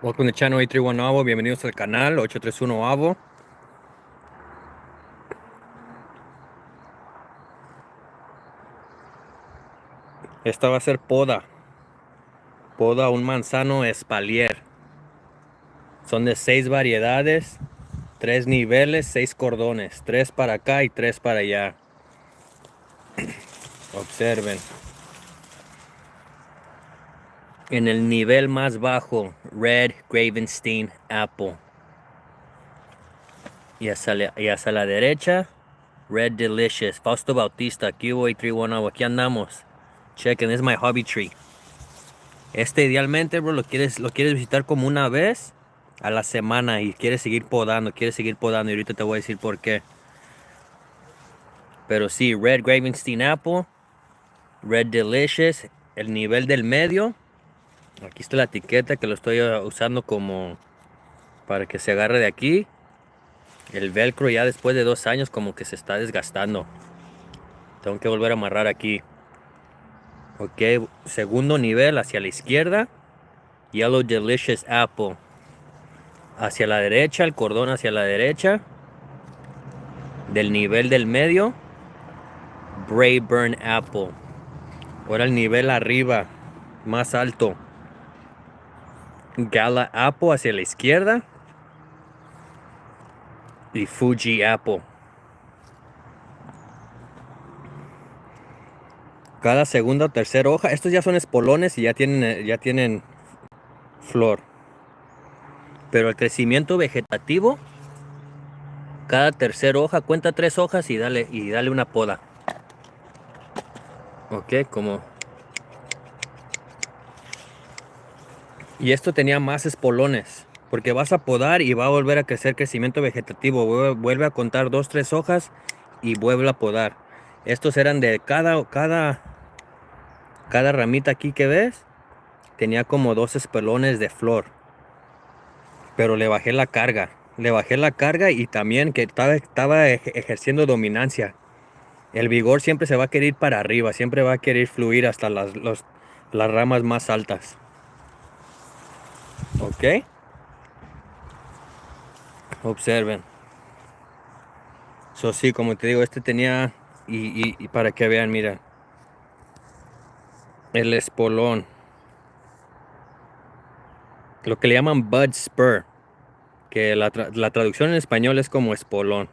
Welcome to channel 831 Avo, bienvenidos al canal 831 Avo. Esta va a ser poda un manzano Espalier. Son de 6 variedades, 3 niveles, 6 cordones, 3 para acá y 3 para allá. Observen. En el nivel más bajo, Red Gravenstein Apple. Y hacia la derecha, Red Delicious. Fausto Bautista, aquí 831 Avo, aquí andamos. Chequen, this is my hobby tree. Idealmente, bro, lo quieres visitar como una vez a la semana y quieres seguir podando y ahorita te voy a decir por qué. Pero sí, Red Gravenstein Apple, Red Delicious, el nivel del medio. Aquí está la etiqueta que lo estoy usando como para que se agarre de aquí. El velcro ya después de 2 años como que se está desgastando. Tengo que volver a amarrar aquí. Ok, segundo nivel hacia la izquierda, Yellow Delicious Apple. Hacia la derecha, el cordón hacia la derecha. Del nivel del medio, Burn Apple. Ahora el nivel arriba, más alto, Gala Apple hacia la izquierda. Y Fuji Apple. Cada segunda o tercera hoja. Estos ya son espolones y ya tienen flor. Pero el crecimiento vegetativo, cada tercera hoja, cuenta 3 hojas y dale una poda. Ok, como. Y esto tenía más espolones. Porque vas a podar y va a volver a crecer crecimiento vegetativo. Vuelve a contar 2, 3 hojas y vuelve a podar. Estos eran de cada ramita aquí que ves. Tenía como 2 espelones de flor. Pero le bajé la carga. Y también que estaba ejerciendo dominancia. El vigor siempre se va a querer ir para arriba. Siempre va a querer fluir hasta las ramas más altas. Ok. Observen. So, sí, como te digo, tenía, y para que vean, mira, el espolón, lo que le llaman bud spur, que la traducción en español es como espolón.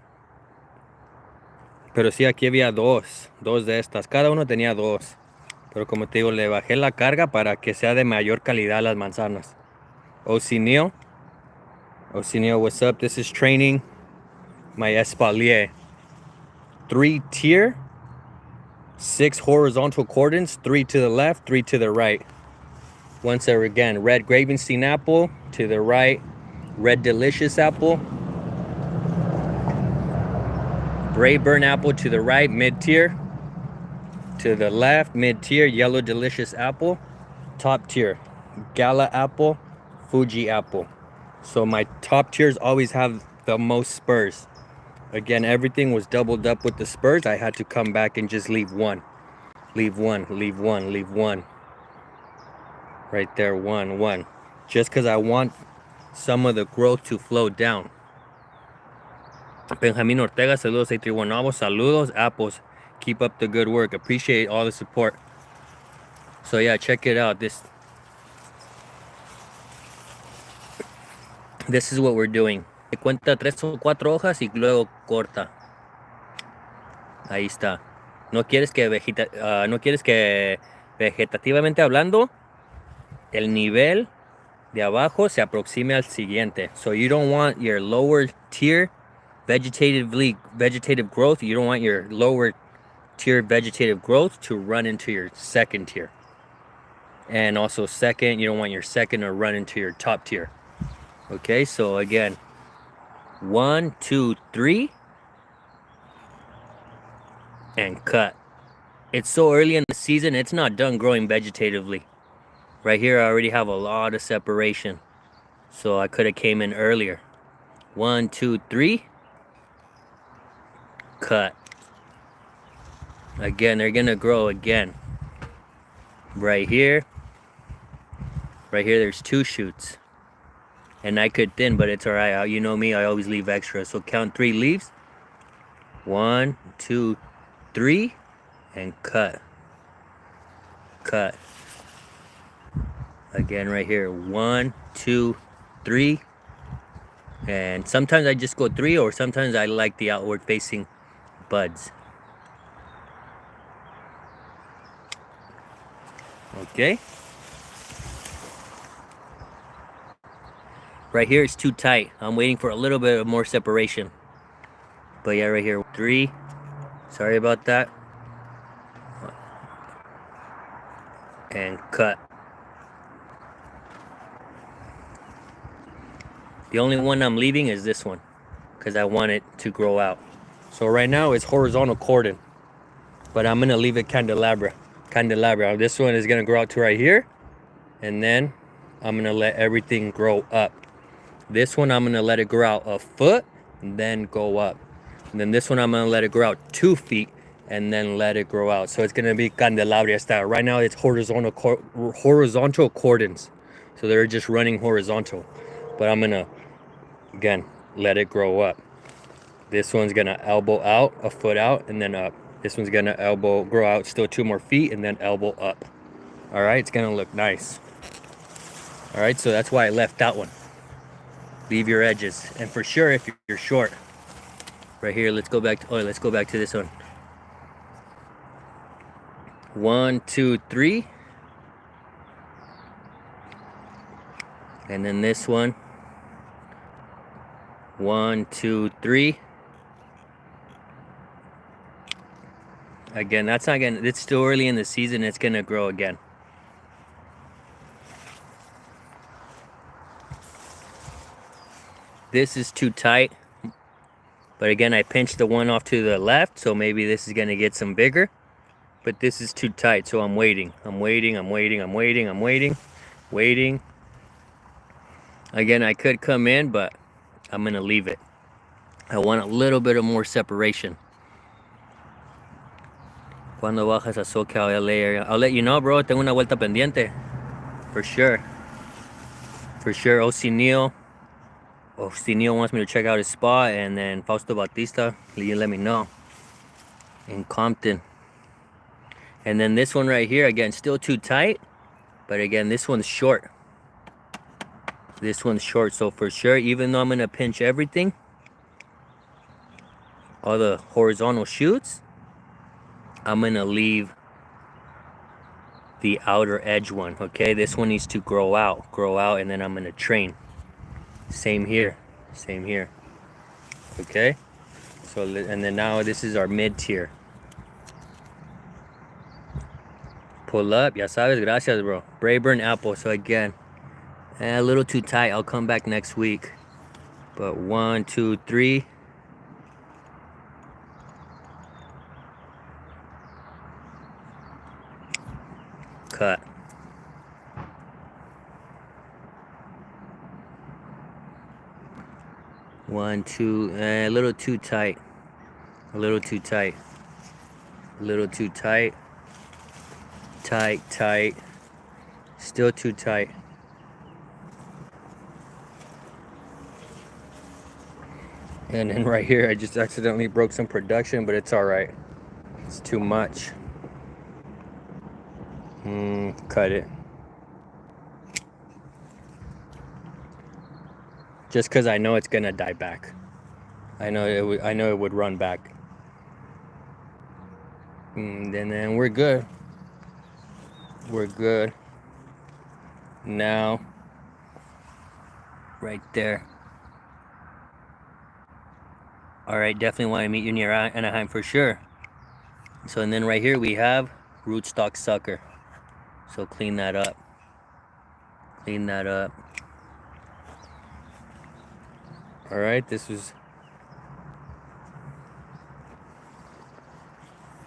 Pero sí, aquí había dos de estas, cada uno tenía 2. Pero como te digo, le bajé la carga para que sea de mayor calidad las manzanas. Neil, what's up? This is training my Espalier. 3 tier, 6 horizontal cordons, 3 to the left, 3 to the right. Once again, Red Gravenstein Apple to the right, Red Delicious Apple, Burn Apple to the right, mid-tier, to the left, mid-tier, Yellow Delicious Apple, top tier, Gala Apple, Fuji Apple. So my top tiers always have the most spurs. Again, everything was doubled up with the spurs. I had to come back and just leave one. Leave one. Right there, one. Just because I want some of the growth to flow down. Benjamin Ortega, saludos, 831 Avo, saludos, apples. Keep up the good work. Appreciate all the support. So yeah, check it out. This is what we're doing. Cuenta 3 o 4 hojas y luego corta. Ahí está. No quieres que vegetativamente hablando, el nivel de abajo se aproxime al siguiente. So you don't want your lower tier vegetative growth. You don't want your lower tier vegetative growth to run into your second tier. And also second, you don't want your second to run into your top tier. Okay, so again, 1, 2, 3, and cut. It's so early in the season, it's not done growing vegetatively. Right here, I already have a lot of separation. So I could have came in earlier. 1, 2, 3, cut. Again, they're gonna grow again. Right here, there's 2 shoots. And I could thin, but it's all right. You know me, I always leave extra. So count 3 leaves. 1, 2, 3, and cut. Cut. Again, right here. 1, 2, 3. And sometimes I just go 3, or sometimes I like the outward facing buds. Okay. Right here it's too tight. I'm waiting for a little bit of more separation. But yeah, right here, 3. Sorry about that. And cut. The only one I'm leaving is this one, because I want it to grow out. So right now it's horizontal cordon, but I'm gonna leave it candelabra. This one is gonna grow out to right here, and then I'm gonna let everything grow up. This one I'm gonna let it grow out a foot and then go up. And then this one I'm gonna let it grow out 2 feet and then let it grow out. So it's gonna be candelabra style. Right now it's horizontal cordons. So they're just running horizontal. But I'm gonna, again, let it grow up. This one's gonna elbow out, a foot out, and then up. This one's gonna elbow, grow out still 2 more feet, and then elbow up. All right, it's gonna look nice. All right, so that's why I left that one. Leave your edges, and for sure, if you're short, right here, let's go back to this one. 1, 2, 3, and then this one. 1, 2, 3. Again, that's not gonna. It's still early in the season. It's gonna grow again. This is too tight, but again, I pinched the one off to the left, so maybe this is gonna get some bigger. But this is too tight, so I'm waiting. Waiting. Again, I could come in, but I'm gonna leave it. I want a little bit of more separation. Cuando bajas a SoCal, LA area? I'll let you know, bro. Tengo una vuelta pendiente. For sure. OC Neil wants me to check out his spot, and then Fausto Bautista, you let me know. In Compton. And then this one right here, again, still too tight. But again, this one's short. So for sure, even though I'm gonna pinch everything, all the horizontal shoots, I'm gonna leave the outer edge one, okay? This one needs to grow out, and then I'm gonna train. Same here. Okay? So, and then now this is our mid tier. Pull up, ya sabes, gracias, bro. Brayburn apple, so again, a little too tight. I'll come back next week. But 1, 2, 3. Cut. One, two, a little too tight. Tight. Still too tight. And then right here, I just accidentally broke some production, but it's all right. It's too much. Cut it. Just because I know it's gonna die back. I know it would run back. And then we're good. Now, right there. All right, definitely want to meet you near Anaheim for sure. So, and then right here we have rootstock sucker. So clean that up. All right, this was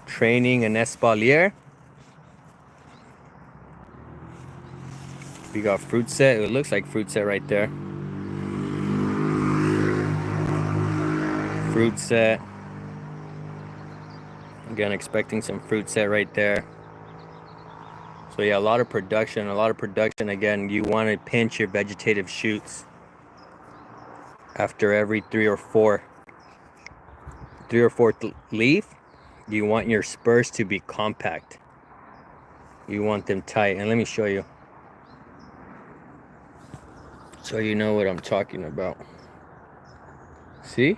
training in Espalier. We got fruit set. It looks like fruit set right there. Fruit set. Again, expecting some fruit set right there. So yeah, a lot of production. Again, you want to pinch your vegetative shoots. After every three or fourth leaf, you want your spurs to be compact. You want them tight. And let me show you, so you know what I'm talking about. See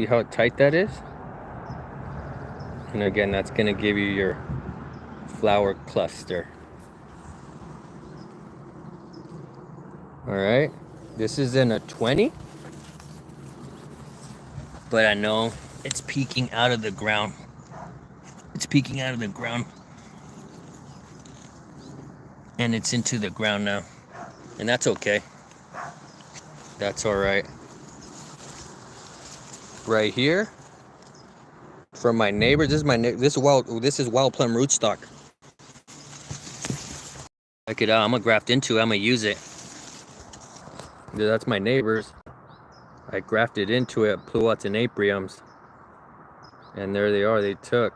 how tight that is? And again, that's gonna give you your flower cluster. All right, this is in a 20, but I know it's peeking out of the ground. It's peeking out of the ground, and it's into the ground now, and that's okay. That's all right. Right here, from my neighbor. This is wild plum rootstock. Check it out. I'm gonna graft into it. I'm gonna use it. Yeah, that's my neighbor's. I grafted into it Pluotenapriums, and there they are. They took.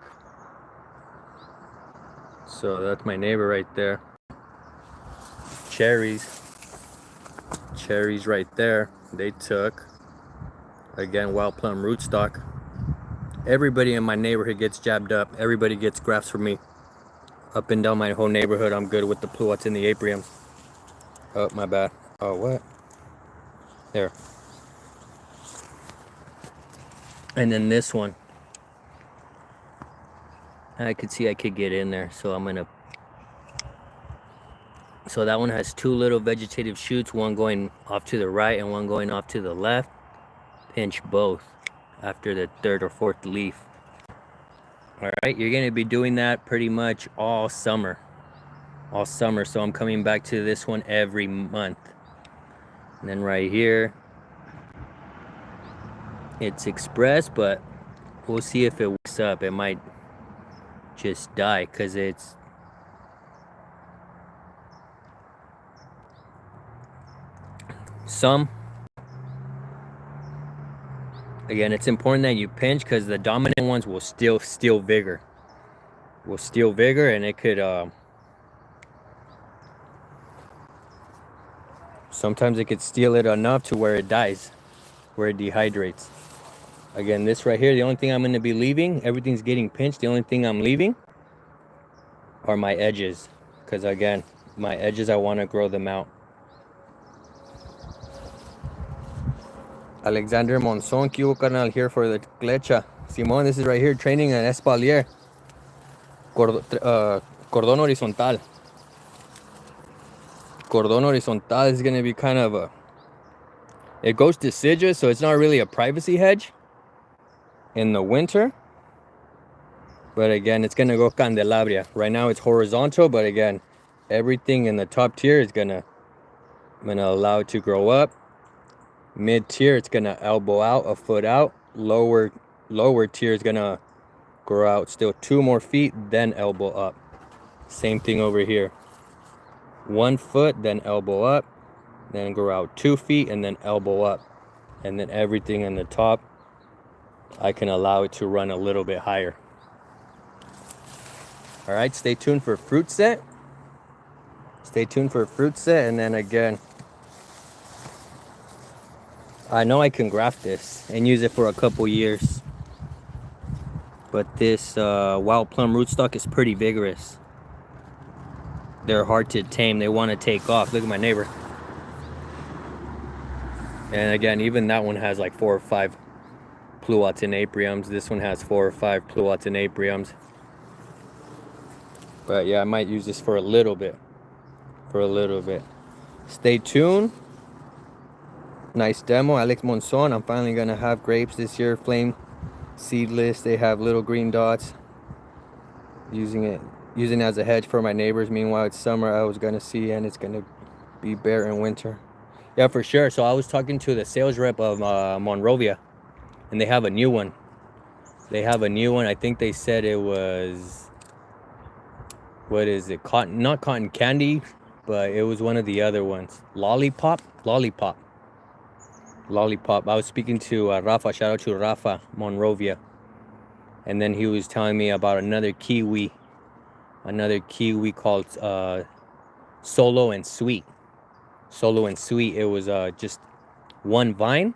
So that's my neighbor right there. Cherries right there. They took. Again, wild plum rootstock. Everybody in my neighborhood gets jabbed up. Everybody gets grafts from me. Up and down my whole neighborhood, I'm good with the Pluotenapriums. Oh, my bad. Oh, what? There. And then this one, I could see I could get in there, so I'm gonna. So that one has two little vegetative shoots, one going off to the right and one going off to the left. Pinch both after the third or fourth leaf. All right, you're gonna be doing that pretty much all summer. So I'm coming back to this one every month. And then right here, it's express, but we'll see if it wakes up. It might just die because it's again, it's important that you pinch because the dominant ones will still steal vigor. And it could sometimes it could steal it enough to where it dies, where it dehydrates. Again, this right here, the only thing I'm going to be leaving, everything's getting pinched. The only thing I'm leaving are my edges. Because again, my edges, I want to grow them out. Alexander Monzon, Kiwo Carnal here for the Clecha. Simon, this is right here, training in Espalier. Cordon horizontal. Cordon horizontal is going to be kind of it goes deciduous, so it's not really a privacy hedge in the winter. But again, it's going to go candelabria. Right now it's horizontal, but again, everything in the top tier is I'm going to allow it to grow up. Mid tier, it's going to elbow out, a foot out. Lower tier is going to grow out still 2 more feet, then elbow up. Same thing over here. 1 foot, then elbow up, then grow out 2 feet, and then elbow up. And then everything in the top, I can allow it to run a little bit higher. All right, stay tuned for fruit set. And then again, I know I can graft this and use it for a couple years. But this wild plum rootstock is pretty vigorous. They're hard to tame. They want to take off. Look at my neighbor. And again, even that one has like 4 or 5 Pluotenapriums. This one has 4 or 5 Pluotenapriums. But yeah, I might use this for a little bit. Stay tuned. Nice demo, Alex Monzon. I'm finally gonna have grapes this year, flame seedless. They have little green dots. Using it as a hedge for my neighbors. Meanwhile, it's summer. I was gonna see, and it's gonna be bare in winter. Yeah, for sure. So I was talking to the sales rep of Monrovia, and they have a new one. I think they said it was, what is it? Not cotton candy, but it was one of the other ones. Lollipop. I was speaking to Rafa. Shout out to Rafa Monrovia, and then he was telling me about another kiwi called Solo and Sweet. It was just One vine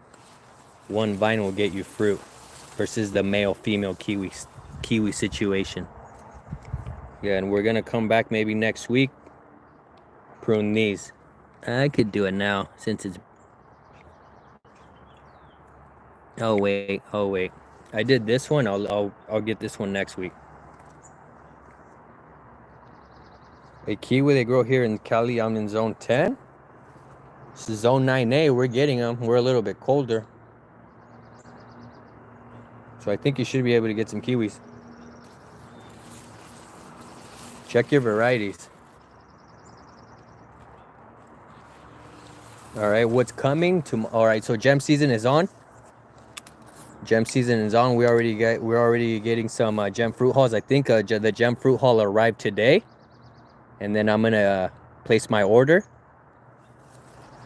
will get you fruit versus the male-female kiwi situation. Yeah, and we're gonna come back maybe next week, prune these. I could do it now since it's... Oh wait. I did this one. I'll get this one next week. A kiwi they grow here in Cali. I'm in zone 10. This is zone 9A. We're getting them. We're a little bit colder. So I think you should be able to get some kiwis. Check your varieties. All right, what's coming to? All right, so gem season is on. Gem season is on. We're already getting some gem fruit hauls. I think the gem fruit haul arrived today, and then I'm gonna place my order.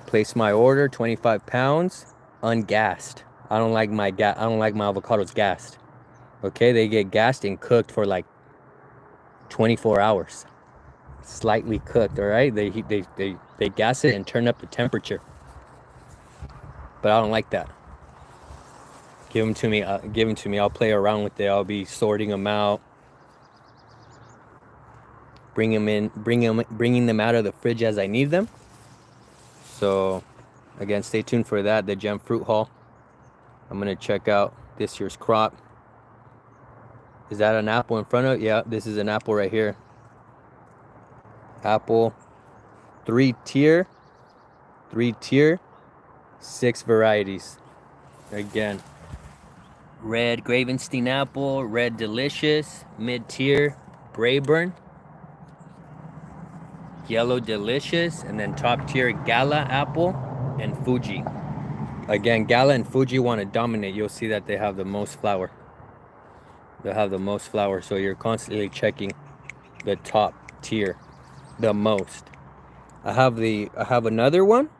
25 pounds, ungassed. I don't like my avocados gassed. Okay, they get gassed and cooked for like 24 hours. Slightly cooked, all right? They gas it and turn up the temperature. But I don't like that. Give them to me. I'll play around with it. I'll be sorting them out, bringing them out of the fridge as I need them. So, again, stay tuned for that. The gem fruit haul. I'm gonna check out this year's crop. Is that an apple in front of? Yeah, this is an apple right here. Apple, 3-tier, 6 varieties. Again, red Gravenstein apple, red delicious, mid-tier Brayburn, yellow delicious, and then top tier Gala apple and Fuji. Again, Gala and Fuji want to dominate. You'll see that they have the most flower. So you're constantly checking the top tier the most. I have another one.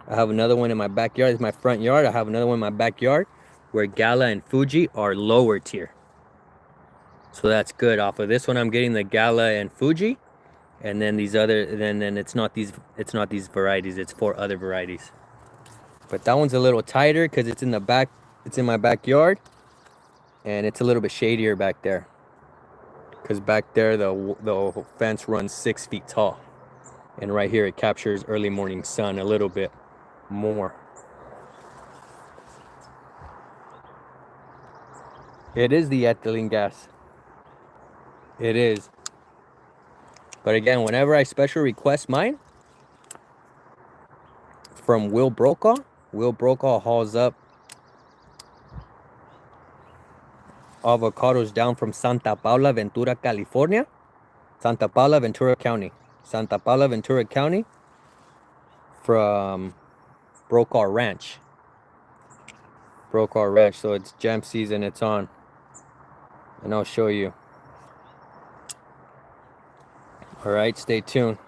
In my backyard. It's my front yard. I have another one in my backyard where Gala and Fuji are lower tier. So that's good. Off of this one, I'm getting the Gala and Fuji, and then these other. Then it's not these varieties. It's 4 other varieties. But that one's a little tighter because it's in the back. It's in my backyard, and it's a little bit shadier back there. Because back there, the fence runs 6 feet tall, and right here it captures early morning sun a little bit more. It is the ethylene gas. It is. But again, whenever I special request mine from Will Brokaw hauls up avocados down from Santa Paula, Ventura County. From Brokaw Ranch. So it's gem season, it's on. And I'll show you. All right, stay tuned.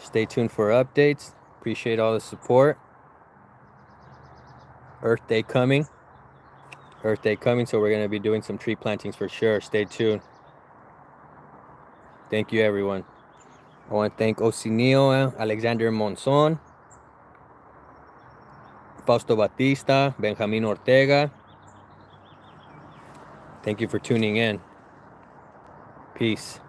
Stay tuned for updates. Appreciate all the support. Earth Day coming, so we're going to be doing some tree plantings for sure. Stay tuned. Thank you, everyone. I want to thank Osinio, Alexander Monzon, Fausto Batista, Benjamin Ortega. Thank you for tuning in. Peace.